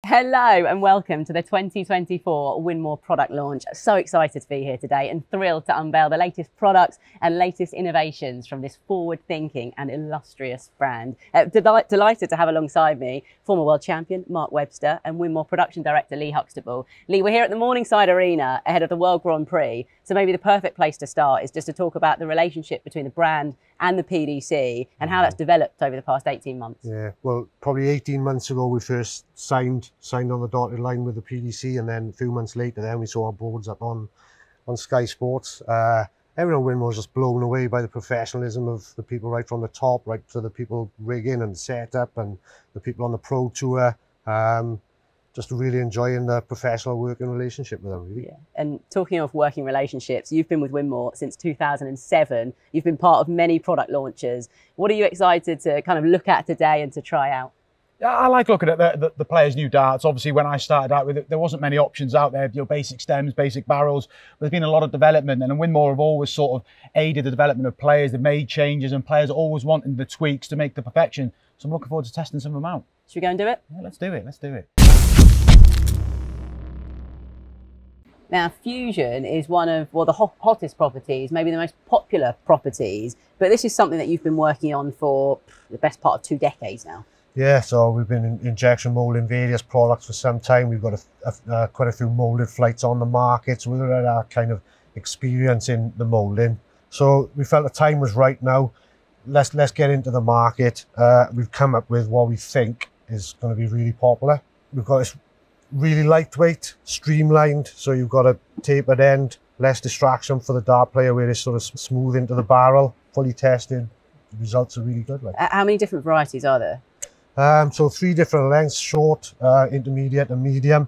Hello and welcome to the 2024 Winmau product launch. So excited to be here today and thrilled to unveil the latest products and latest innovations from this forward-thinking and illustrious brand. Delighted to have alongside me former world champion Mark Webster and Winmau production director Lee Huxtable. Lee, we're here at the Morningside Arena ahead of the World Grand Prix, so maybe the perfect place to start is just to talk about the relationship between the brand and the PDC and how that's developed over the past 18 months. Yeah, well, probably 18 months ago we first signed on the dotted line with the PDC, and then a few months later then we saw our boards up on Sky Sports. Everyone at Winmau was just blown away by the professionalism of the people right from the top, right to the people rigging and setup and the people on the pro tour. Just really enjoying the professional working relationship with them, really. Yeah. And talking of working relationships, you've been with Winmau since 2007. You've been part of many product launches. What are you excited to kind of look at today and to try out? Yeah, I like looking at the players' new darts. Obviously, when I started out with it, there wasn't many options out there. You know, basic stems, basic barrels. There's been a lot of development, and Winmau have always sort of aided the development of players. They've made changes, and players are always wanting the tweaks to make the perfection. So I'm looking forward to testing some of them out. Should we go and do it? Yeah, let's do it. Let's do it. Now, Fusion is one of, well, the hottest properties, maybe the most popular properties, but this is something that you've been working on for the best part of 2 decades now. Yeah, so we've been injection molding various products for some time. We've got quite a few molded flights on the market, so we've had our kind of experience in the molding. So we felt the time was right now. Let's get into the market. We've come up with what we think is going to be really popular. We've got this really lightweight, streamlined, so you've got a tapered end, less distraction for the dart player, where it's sort of smooth into the barrel, fully tested. The results are really good. How many different varieties are there? So 3 different lengths, short, intermediate and medium.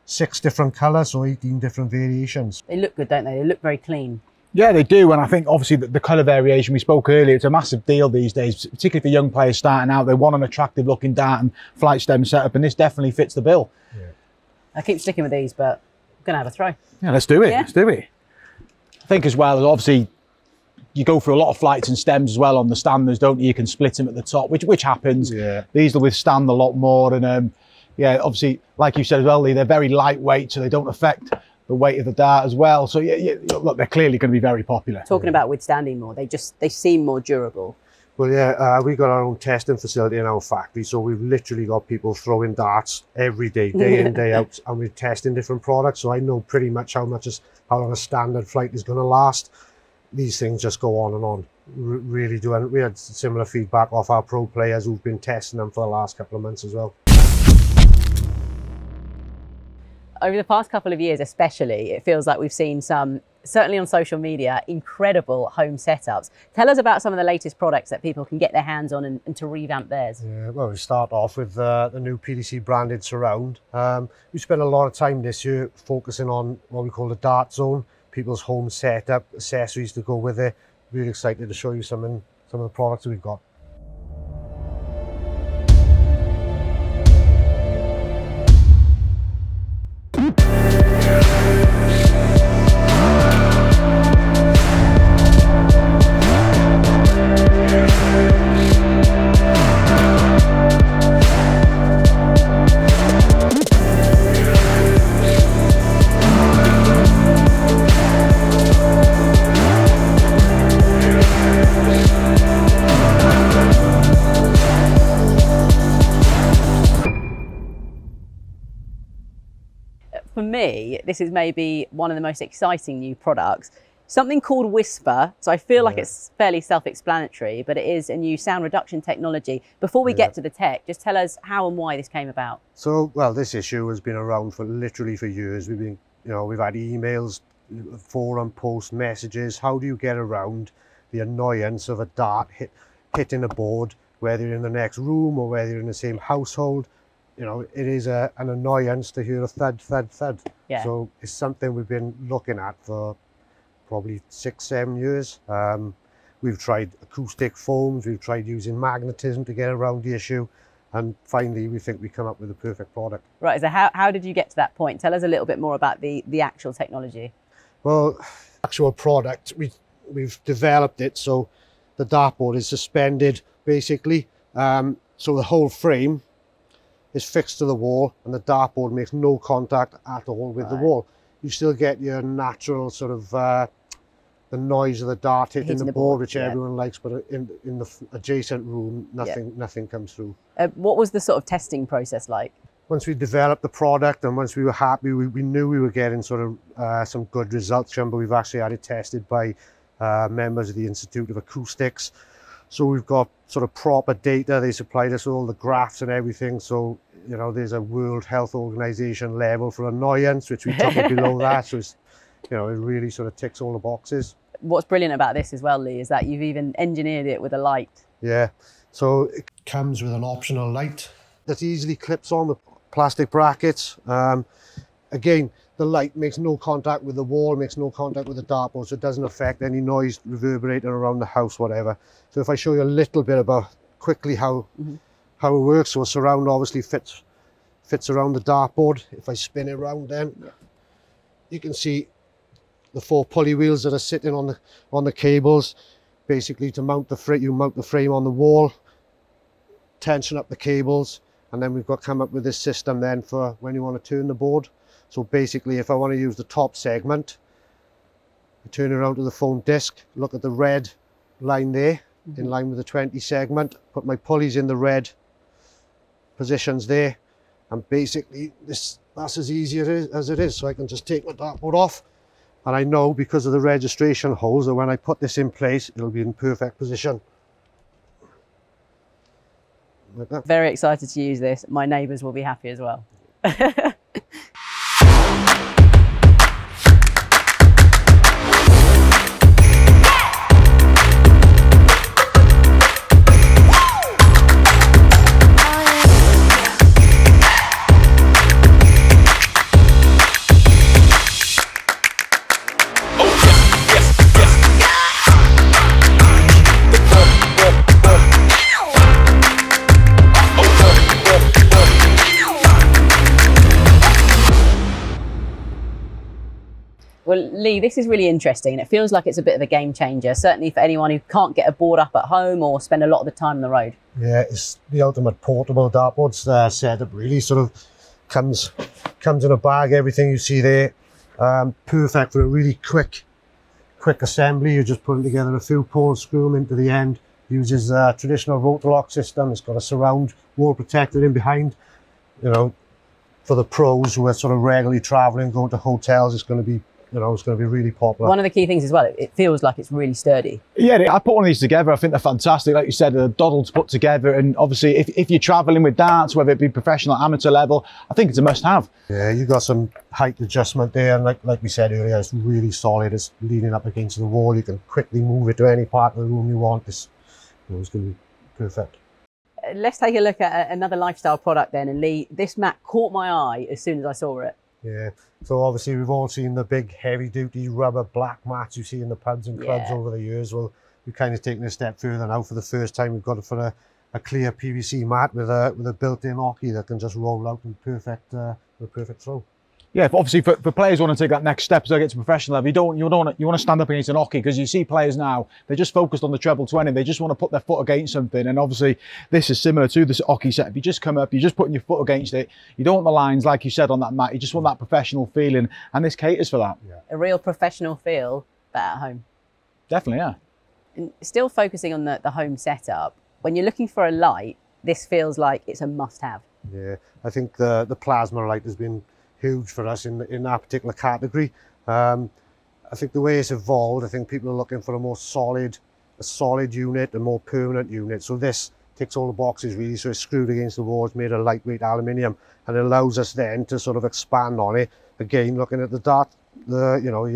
6 different colours, so 18 different variations. They look good, don't they? They look very clean. Yeah, they do, and I think obviously the colour variation we spoke earlier, it's a massive deal these days, particularly for young players starting out. They want an attractive looking dart and flight stem setup, and this definitely fits the bill. Yeah. I keep sticking with these, but I'm going to have a throw. Yeah, let's do it. Yeah? Let's do it. I think as well, obviously, you go through a lot of flights and stems as well on the standards, don't you? You can split them at the top, which happens. Yeah. These will withstand a lot more, and yeah, obviously, like you said as well, Lee, they're very lightweight, so they don't affect the weight of the dart as well. So yeah, look, they're clearly going to be very popular. Talking about withstanding more, they seem more durable. Well, yeah, we got our own testing facility in our factory, so we've literally got people throwing darts every day, day in, day out, and we're testing different products. So I know pretty much how long a standard flight is going to last. These things just go on and on. Really do. And we had similar feedback off our pro players who've been testing them for the last couple of months as well. Over the past couple of years especially, it feels like we've seen some, certainly on social media, incredible home setups. Tell us about some of the latest products that people can get their hands on and to revamp theirs. Yeah, well, we start off with the new PDC branded surround. We spent a lot of time this year focusing on what we call the dart zone, people's home setup, accessories to go with it. Really excited to show you some of the products that we've got. For me, this is maybe one of the most exciting new products. Something called Whisper. So I feel like it's fairly self-explanatory, but it is a new sound reduction technology. Before we get to the tech, just tell us how and why this came about. So, well, this issue has been around for literally for years. We've been, we've had emails, forum posts, messages. How do you get around the annoyance of a dart hitting a board, whether you're in the next room or whether you're in the same household? It is an annoyance to hear a thud, thud, thud. Yeah. So it's something we've been looking at for probably 6-7 years. We've tried acoustic foams, we've tried using magnetism to get around the issue, and finally we think we come up with the perfect product. Right, so how did you get to that point? Tell us a little bit more about the actual technology. Well, actual product, we've developed it so the dartboard is suspended basically, so the whole frame is fixed to the wall, and the dartboard makes no contact at all with the wall. You still get your natural sort of the noise of the dart hitting the board, which everyone likes, but in the adjacent room, nothing comes through. What was the sort of testing process like? Once we developed the product and once we were happy, we knew we were getting sort of some good results from, but we've actually had it tested by members of the Institute of Acoustics. So we've got sort of proper data. They supplied us all the graphs and everything. So, you know, there's a World Health Organization level for annoyance, which we took it below that. So it's, you know, it really sort of ticks all the boxes. What's brilliant about this as well, Lee, is that you've even engineered it with a light. Yeah, so it comes with an optional light that easily clips on the plastic brackets. Again, the light makes no contact with the wall, makes no contact with the dartboard, so it doesn't affect any noise reverberating around the house, whatever. So if I show you a little bit about quickly how it works. So a surround obviously fits around the dartboard. If I spin it around, then you can see the 4 pulley wheels that are sitting on the cables. Basically, to mount the frame, you mount the frame on the wall, tension up the cables, and then we've got come up with this system then for when you want to turn the board. So basically, if I want to use the top segment, I turn around to the phone disc, look at the red line there, in line with the 20 segment, put my pulleys in the red positions there, and basically that's as easy as it is. So I can just take my dartboard off, and I know because of the registration holes that when I put this in place, it'll be in perfect position. Like that. Very excited to use this. My neighbours will be happy as well. Well, Lee, this is really interesting. It feels like it's a bit of a game changer, certainly for anyone who can't get a board up at home or spend a lot of the time on the road. Yeah, it's the ultimate portable dartboard setup. Really sort of comes in a bag, everything you see there. Perfect for a really quick assembly. You're just putting together a few poles, screw them into the end. Uses a traditional rotor lock system. It's got a surround wall protector in behind. You know, for the pros who are sort of regularly traveling, going to hotels, it's going to be, you know, it's going to be really popular. One of the key things as well, it feels like it's really sturdy. Yeah, I put one of these together. I think they're fantastic. Like you said, they're doddle to put together. And obviously, if you're traveling with darts, whether it be professional, amateur level, I think it's a must-have. Yeah, you got some height adjustment there. And like we said earlier, it's really solid. It's leaning up against the wall. You can quickly move it to any part of the room you want. It's going to be perfect. Let's take a look at another lifestyle product then. And Lee, this mat caught my eye as soon as I saw it. Yeah, so obviously we've all seen the big heavy duty rubber black mats you see in the pubs and clubs over the years. Well, we've kind of taken a step further now. For the first time, we've got it for a clear PVC mat with a built-in hockey that can just roll out in perfect throw. Yeah, obviously for players who want to take that next step as they get to professional level, you want to stand up against an hockey, because you see players now, they're just focused on the treble 20. They just want to put their foot against something, and obviously this is similar to this hockey setup. You just come up, you're just putting your foot against it. You don't want the lines, like you said, on that mat. You just want that professional feeling, and this caters for that. Yeah. A real professional feel, but at home. Definitely, yeah. And still focusing on the home setup, when you're looking for a light, this feels like it's a must-have. Yeah, I think the plasma light has been huge for us in that particular category. I think the way it's evolved, I think people are looking for a solid unit, a more permanent unit. So this ticks all the boxes really. So it's screwed against the wall, it's made of lightweight aluminium, and it allows us then to sort of expand on it. Again, looking at your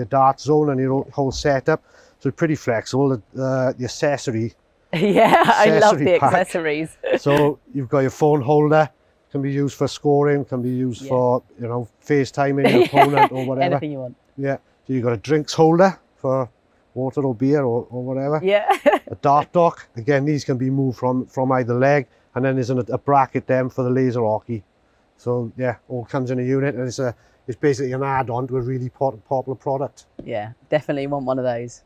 dart zone and your whole setup. So it's pretty flexible. The accessory. Yeah, I love the pack. accessories. So you've got your phone holder. Can be used for scoring, can be used for, you know, FaceTiming your opponent or whatever. Anything you want. Yeah. So you've got a drinks holder for water or beer or whatever. Yeah. A dart dock. Again, these can be moved from either leg. And then there's a bracket then for the laser hockey. So yeah, all comes in a unit, and it's basically an add-on to a really popular product. Yeah, definitely want one of those.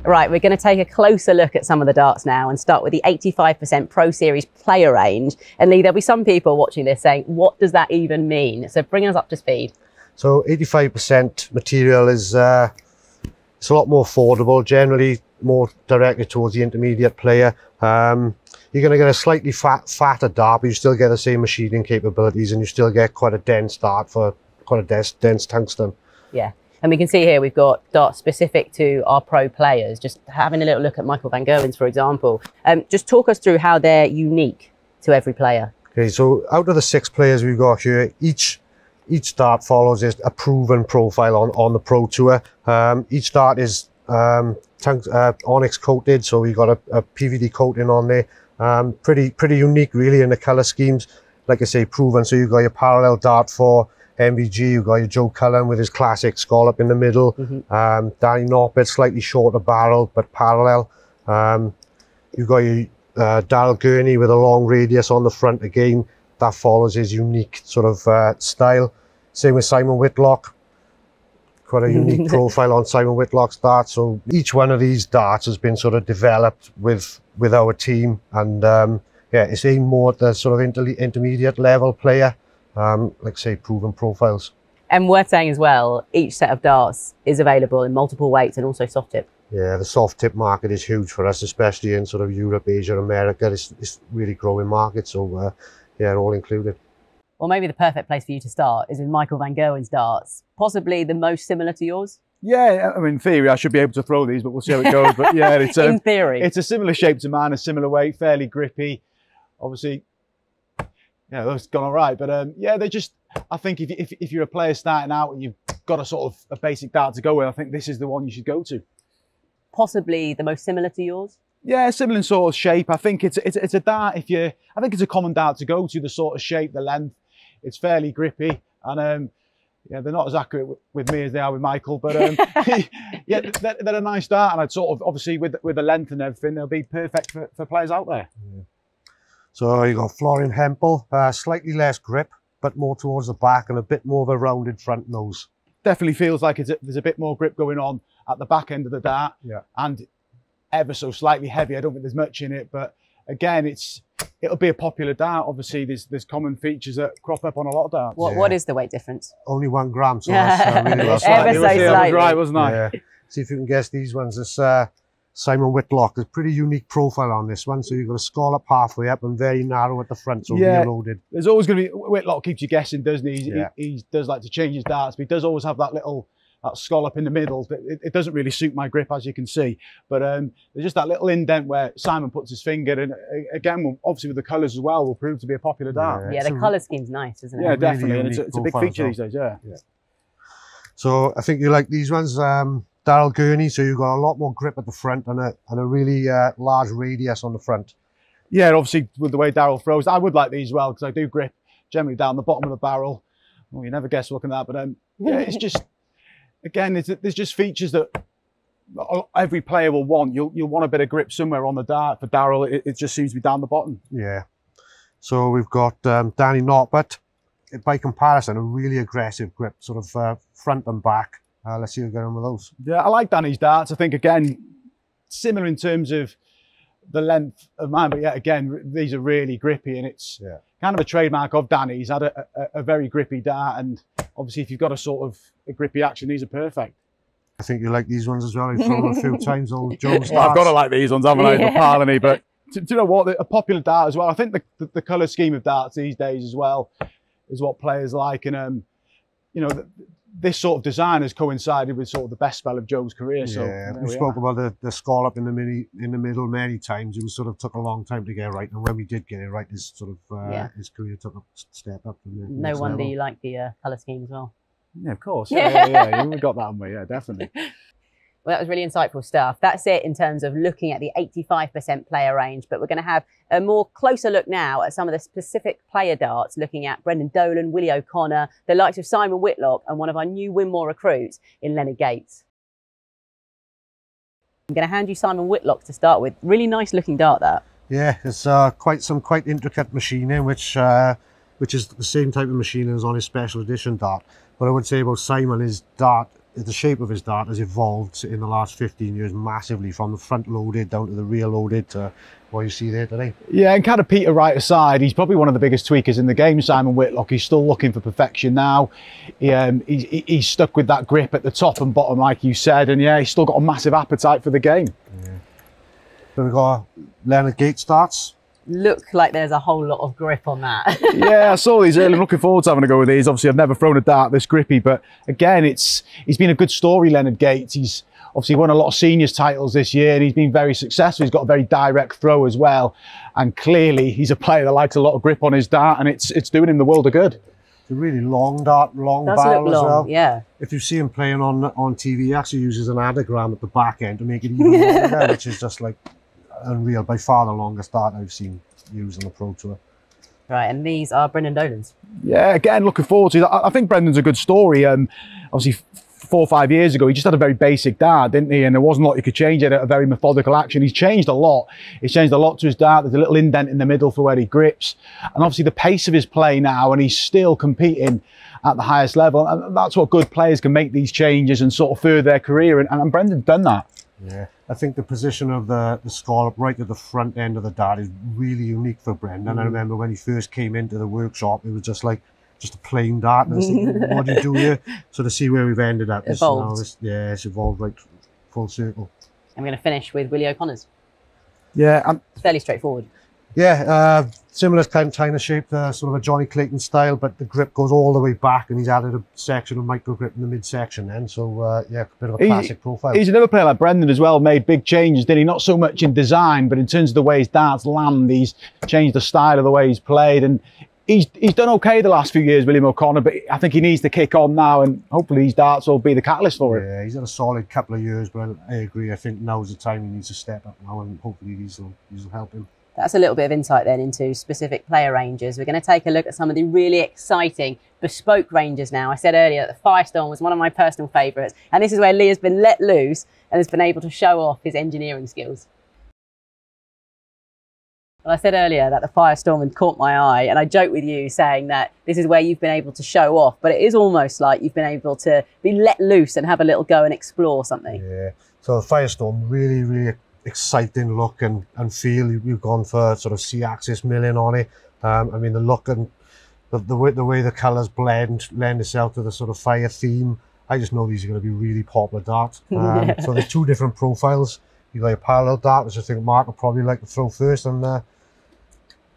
Right, we're going to take a closer look at some of the darts now and start with the 85% Pro Series player range. And Lee, there'll be some people watching this saying, what does that even mean? So bring us up to speed. So 85% material is it's a lot more affordable, generally more directed towards the intermediate player. You're going to get a slightly fatter dart, but you still get the same machining capabilities, and you still get quite a dense dart for quite a dense tungsten. Yeah. And we can see here we've got darts specific to our pro players. Just having a little look at Michael van Gerwen's, for example. Just talk us through how they're unique to every player. Okay, so out of the 6 players we've got here, each dart follows a proven profile on the Pro Tour. Each dart is onyx coated, so we've got a PVD coating on there. Pretty unique really in the colour schemes. Like I say, proven. So you've got your parallel dart for MVG, you've got your Joe Cullen with his classic scallop in the middle. Danny Noppert, slightly shorter barrel, but parallel. You've got your Daryl Gurney with a long radius on the front again. That follows his unique sort of style. Same with Simon Whitlock. Quite a unique profile on Simon Whitlock's dart. So each one of these darts has been sort of developed with our team. And yeah, it's aimed more at the sort of intermediate level player. Like say, proven profiles. And worth saying as well, each set of darts is available in multiple weights and also soft tip. Yeah, the soft tip market is huge for us, especially in sort of Europe, Asia, America. It's really growing market, so yeah, all included. Well, maybe the perfect place for you to start is with Michael van Gerwen's darts, possibly the most similar to yours. Yeah, I mean, in theory, I should be able to throw these, but we'll see how it goes. But yeah, it's in theory, it's a similar shape to mine, a similar weight, fairly grippy. Obviously, yeah, that's gone all right. But yeah, they just, I think if you're a player starting out and you've got a sort of a basic dart to go with, I think this is the one you should go to. Possibly the most similar to yours? Yeah, similar sort of shape. I think it's a dart. I think it's a common dart to go to. The sort of shape, the length, it's fairly grippy, and yeah, they're not as accurate with me as they are with Michael, but yeah, they're a nice dart, and I'd sort of obviously with the length and everything, they'll be perfect for players out there. Yeah. So you got Florian Hempel, slightly less grip, but more towards the back and a bit more of a rounded front nose. Definitely feels like there's a bit more grip going on at the back end of the dart, yeah, and ever so slightly heavy. I don't think there's much in it, but again, it'll be a popular dart. Obviously, there's common features that crop up on a lot of darts. What is the weight difference? Only 1 gram, so that's really well. Ever so slightly. I was right, wasn't I? Yeah. See if you can guess these ones. This Simon Whitlock. There's a pretty unique profile on this one. So you've got a scallop halfway up and very narrow at the front, so yeah, reloaded. There's always going to be, Whitlock keeps you guessing, doesn't he? Yeah. He does like to change his darts, but he does always have that scallop in the middle. It doesn't really suit my grip, as you can see. But there's just that little indent where Simon puts his finger, and again, obviously with the colours as well, will prove to be a popular dart. Yeah, the colour scheme's nice, isn't it? Yeah, really definitely, and it's a big feature these days. Yeah. So I think you like these ones. Daryl Gurney, so you've got a lot more grip at the front and a really large radius on the front. Yeah, obviously with the way Daryl throws, I would like these as well, because I do grip generally down the bottom of the barrel. Well, you never guess looking at that, but yeah, it's just, again, there's just features that every player will want. You'll want a bit of grip somewhere on the dart. For Daryl, it just seems to be down the bottom. Yeah. So we've got Danny Noppert, by comparison, a really aggressive grip, sort of front and back. Let's see who get on with those. Yeah, I like Danny's darts. I think, again, similar in terms of the length of mine, but yeah, again, these are really grippy, and it's kind of a trademark of Danny. He's had a very grippy dart, and obviously if you've got a sort of a grippy action, these are perfect. I think you like these ones as well. You've thrown them a few times, old Joe's Well, I've got to like these ones, haven't I, for Parley, but do you know what? A popular dart as well. I think the colour scheme of darts these days as well is what players like, and you know, this sort of design has coincided with sort of the best spell of Joe's career. So yeah, we spoke about the scallop in the middle many times. It was sort of took a long time to get right, and when we did get it right, his sort of his career took a step up. No wonder you like the colour scheme as well. Yeah, of course. Yeah. We got that on me. Yeah, definitely. Well, that was really insightful stuff. That's it in terms of looking at the 85% player range, but we're going to have a more closer look now at some of the specific player darts, looking at Brendan Dolan, Willie O'Connor, the likes of Simon Whitlock, and one of our new Winmau recruits in Leonard Gates. I'm going to hand you Simon Whitlock to start with. Really nice looking dart, that. Yeah, it's quite intricate machining, which is the same type of machining as on his special edition dart. What I would say about Simon, his dart the shape of his dart has evolved in the last 15 years massively, from the front loaded down to the rear loaded to what you see there today. Yeah, and kind of Peter Wright aside, he's probably one of the biggest tweakers in the game, Simon Whitlock. He's still looking for perfection now. He's stuck with that grip at the top and bottom, like you said, and yeah, he's still got a massive appetite for the game. Yeah. So we've got Leonard Gates darts. Look like there's a whole lot of grip on that. Yeah, I saw these earlier. I'm looking forward to having a go with these. Obviously, I've never thrown a dart this grippy, but again, he's been a good story, Leonard Gates. He's obviously won a lot of seniors titles this year, and he's been very successful. He's got a very direct throw as well, and clearly he's a player that likes a lot of grip on his dart, and it's doing him the world of good. It's a really long dart, long Does barrel look long, as well. yeah. If you see him playing on TV, he actually uses an adagram at the back end to make it even longer, which is just like unreal. By far the longest dart I've seen used on the Pro Tour. Right, and these are Brendan Dolan's. Yeah, again, looking forward to it. I think Brendan's a good story. Obviously, 4 or 5 years ago, he just had a very basic dart, didn't he? And there wasn't a lot you could change. He had a very methodical action. He's changed a lot. He's changed a lot to his dart. There's a little indent in the middle for where he grips. And obviously the pace of his play now, and he's still competing at the highest level. And that's what good players can make these changes and sort of further their career. And Brendan's done that. Yeah, I think the position of the scallop right at the front end of the dart is really unique for Brendan. I remember when he first came into the workshop, it was just a plain dart. And I was thinking, what do you do here? So to see where we've ended up, it's evolved right full circle. I'm going to finish with Willie O'Connor's. Yeah, It's fairly straightforward. Yeah, similar kind of shape, sort of a Johnny Clayton style, but the grip goes all the way back, and he's added a section of micro grip in the midsection then. So yeah, a bit of a classic profile. He's another player like Brendan as well, made big changes, didn't he? Not so much in design, but in terms of the way his darts land, he's changed the style of the way he's played, and he's done okay the last few years, William O'Connor, but I think he needs to kick on now, and hopefully these darts will be the catalyst for it. Yeah, he's had a solid couple of years, but I agree. I think now's the time he needs to step up now, and hopefully these will help him. That's a little bit of insight then into specific player ranges. We're going to take a look at some of the really exciting bespoke ranges now. I said earlier that the Firestorm was one of my personal favourites, and this is where Lee has been let loose and has been able to show off his engineering skills. Well, I said earlier that the Firestorm had caught my eye, and I joked with you saying that this is where you've been able to show off, but it is almost like you've been able to be let loose and have a little go and explore something. Yeah, so the Firestorm, really exciting look and feel. You've gone for sort of C-axis milling on it. I mean, the look and the way the colours lend itself to the sort of fire theme. I just know these are going to be really popular darts. So there's two different profiles. You've got a parallel dart, which I think Mark will probably like to throw first, and the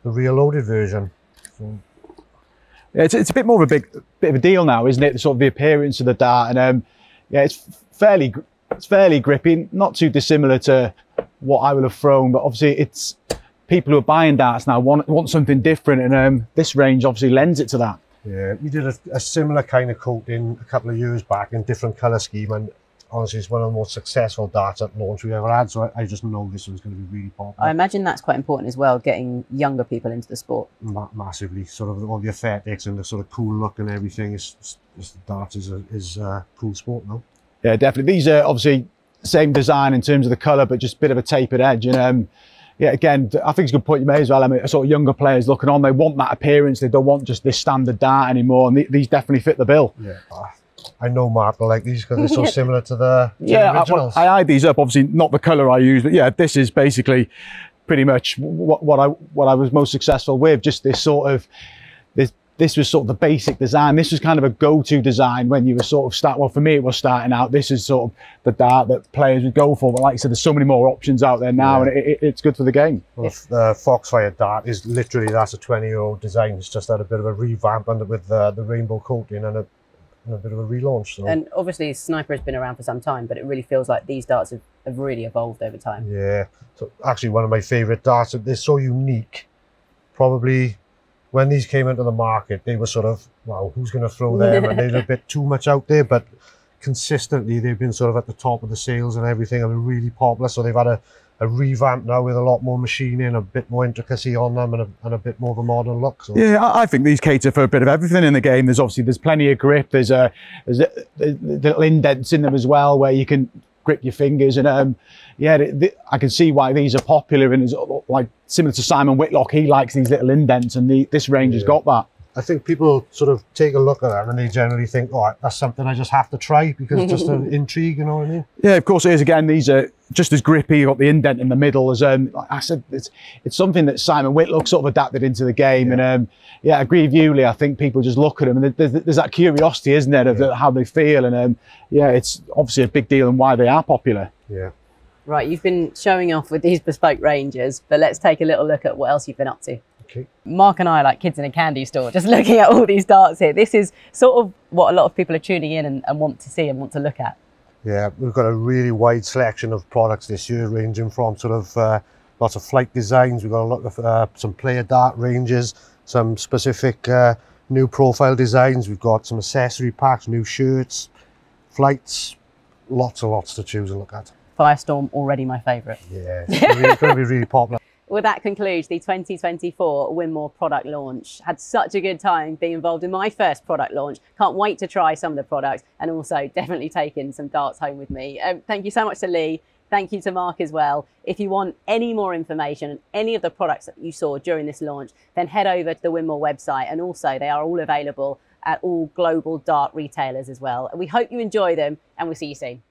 rear loaded version. So. Yeah, it's a bit more of a bit of a deal now, isn't it? The sort of the appearance of the dart, and yeah, it's fairly grippy, not too dissimilar to what I would have thrown, but obviously it's people who are buying darts now want something different, and this range obviously lends it to that. Yeah, we did a similar kind of coating a couple of years back in different colour scheme, and honestly it's one of the most successful darts at launch we ever had, so I just know this one's going to be really popular. I imagine that's quite important as well, getting younger people into the sport. Massively, sort of all the aesthetics and the sort of cool look and everything. Darts is a cool sport now. Yeah, definitely. These are obviously same design in terms of the colour, but just a bit of a tapered edge. And yeah, again, I think it's a good point you made as well. I mean, sort of younger players looking on, they want that appearance. They don't want just this standard dart anymore, and these definitely fit the bill. Yeah, I know Mark will like these because they're so similar to the originals. I eyed these up. Obviously, not the colour I use, but yeah, this is basically pretty much what I was most successful with. Just this sort of this was sort of the basic design. This was kind of a go-to design when you were sort of well, for me, it was starting out. This is sort of the dart that players would go for. But like I said, there's so many more options out there now, and it's good for the game. Well, the Foxfire dart is literally, that's a 20-year-old design. It's just had a bit of a revamp with the rainbow coating and a bit of a relaunch. So. And obviously Sniper has been around for some time, but it really feels like these darts have really evolved over time. Yeah, so actually one of my favourite darts. They're so unique. Probably when these came into the market, they were sort of, wow, who's going to throw them? And they're a bit too much out there, but consistently they've been sort of at the top of the sales and everything. I mean, really popular. So they've had a revamp now with a lot more machining, a bit more intricacy on them, and a bit more of a modern look. So. Yeah, I think these cater for a bit of everything in the game. There's plenty of grip. There's little indents in them as well where you can grip your fingers, and I can see why these are popular, and it's like similar to Simon Whitlock. He likes these little indents, and this range has got that. I think people sort of take a look at them and they generally think, oh, that's something I just have to try because it's just an intrigue, you know what I mean? Yeah, of course it is. Again, these are just as grippy. You've got the indent in the middle. As like I said, it's something that Simon Whitlock sort of adapted into the game. Yeah. And yeah, I agree with you, Lee. I think people just look at them and there's that curiosity, isn't there, of how they feel. And yeah, it's obviously a big deal and why they are popular. Yeah. Right, you've been showing off with these bespoke ranges, but let's take a little look at what else you've been up to. Okay. Mark and I are like kids in a candy store, just looking at all these darts here. This is sort of what a lot of people are tuning in and want to see and want to look at. Yeah, we've got a really wide selection of products this year, ranging from sort of lots of flight designs. We've got a lot of some player dart ranges, some specific new profile designs. We've got some accessory packs, new shirts, flights, lots and lots to choose and look at. Firestorm, already my favourite. Yeah, it's going to be really popular. Well, that concludes the 2024 Winmau product launch. Had such a good time being involved in my first product launch. Can't wait to try some of the products and also definitely taking some darts home with me. Thank you so much to Lee. Thank you to Mark as well. If you want any more information on any of the products that you saw during this launch, then head over to the Winmau website, and also they are all available at all global dart retailers as well. We hope you enjoy them, and we'll see you soon.